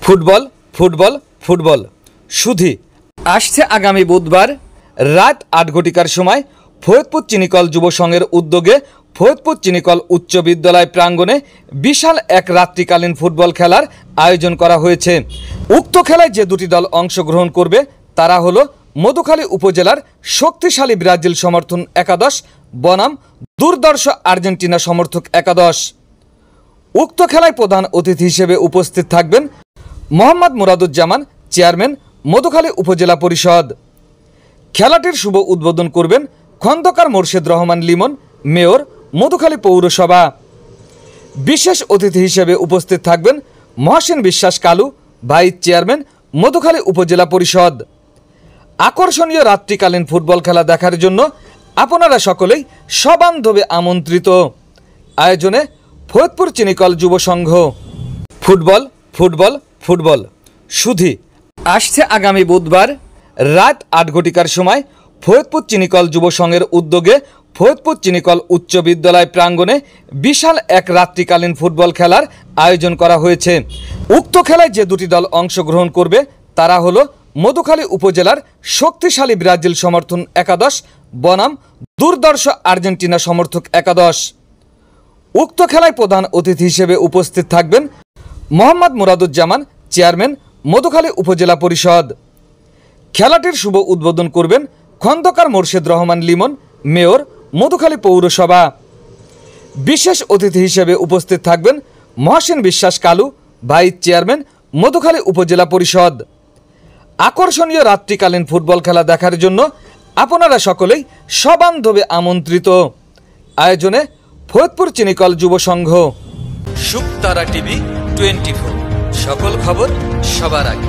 Football football football শুধু আসছে আগামী বুধবার রাত ৮ ঘটিকার সময় ফরিদপুর চিনিকল যুব সংঘের উদ্যোগে ফরিদপুর চিনিকল উচ্চ বিদ্যালয় প্রাঙ্গণে বিশাল এক রাত্রিকালীন ফুটবল খেলার আয়োজন করা হয়েছে। উক্ত খেলায় যে দুটি দল অংশগ্রহণ করবে তারা হলো মধুখালী উপজেলার শক্তিশালী ব্রাজিল সমর্থন একাদশ বনাম দুর্ধর্ষ আর্জেন্টিনা সমর্থক একাদশ। উক্ত খেলায় প্রধান অতিথি হিসেবে উপস্থিত থাকবেন মোহাম্মদ মুরাদুজ্জামান, চেয়ারম্যান মধুখালী উপজেলা পরিষদ। খেলাটির শুভ উদ্বোধন করবেন খন্দকার মোর্শেদ রহমান লিমন, মেয়র মধুখালী পৌরসভা। বিশেষ অতিথি হিসেবে উপস্থিত থাকবেন মহসিন বিশ্বাস কালু, ভাইস চেয়ারম্যান মধুখালী উপজেলা পরিষদ। আকর্ষণীয় রাত্রিকালীন ফুটবল খেলা দেখার জন্য আপনারা সকলেই সবান্ধবে আমন্ত্রিত। আয়োজনে ফরিদপুর চিনিকল যুব সংঘ। ফুটবল ফুটবল ফুটবল শুধু আসছে আগামী বুধবার রাত ৮ ঘটিকার সময় ফরিদপুর চিনিকল যুব সংঘের উদ্যোগে ফরিদপুর চিনিকল উচ্চ বিদ্যালয় প্রাঙ্গণে বিশাল এক রাত্রিকালীন ফুটবল খেলার আয়োজন করা হয়েছে। উক্ত খেলায় যে দুটি দল অংশগ্রহণ করবে তারা হলো মধুখালী উপজেলার শক্তিশালী ব্রাজিল সমর্থন একাদশ বনাম দুর্ধর্ষ আর্জেন্টিনা সমর্থক একাদশ। উক্ত খেলায় প্রধান অতিথি হিসেবে উপস্থিত থাকবেন মোহাম্মদ মুরাদুজ্জামান, চেয়ারম্যান মধুখালী উপজেলা পরিষদ। খেলাটির শুভ উদ্বোধন করবেন খন্দকার মোর্শেদ রহমান লিমন, মেয়র মধুখালী পৌরসভা। বিশেষ অতিথি হিসেবে উপস্থিত থাকবেন মহসিন বিশ্বাস কালু, ভাইস চেয়ারম্যান মধুখালী উপজেলা পরিষদ। আকর্ষণীয় রাত্রিকালীন ফুটবল খেলা দেখার জন্য আপনারা সকলেই সবান্ধবে আমন্ত্রিত। আয়োজনে ফরিদপুর চিনিকল যুব সংঘ। শুকতারা টিভি 24, সকল খবর সবার আগে।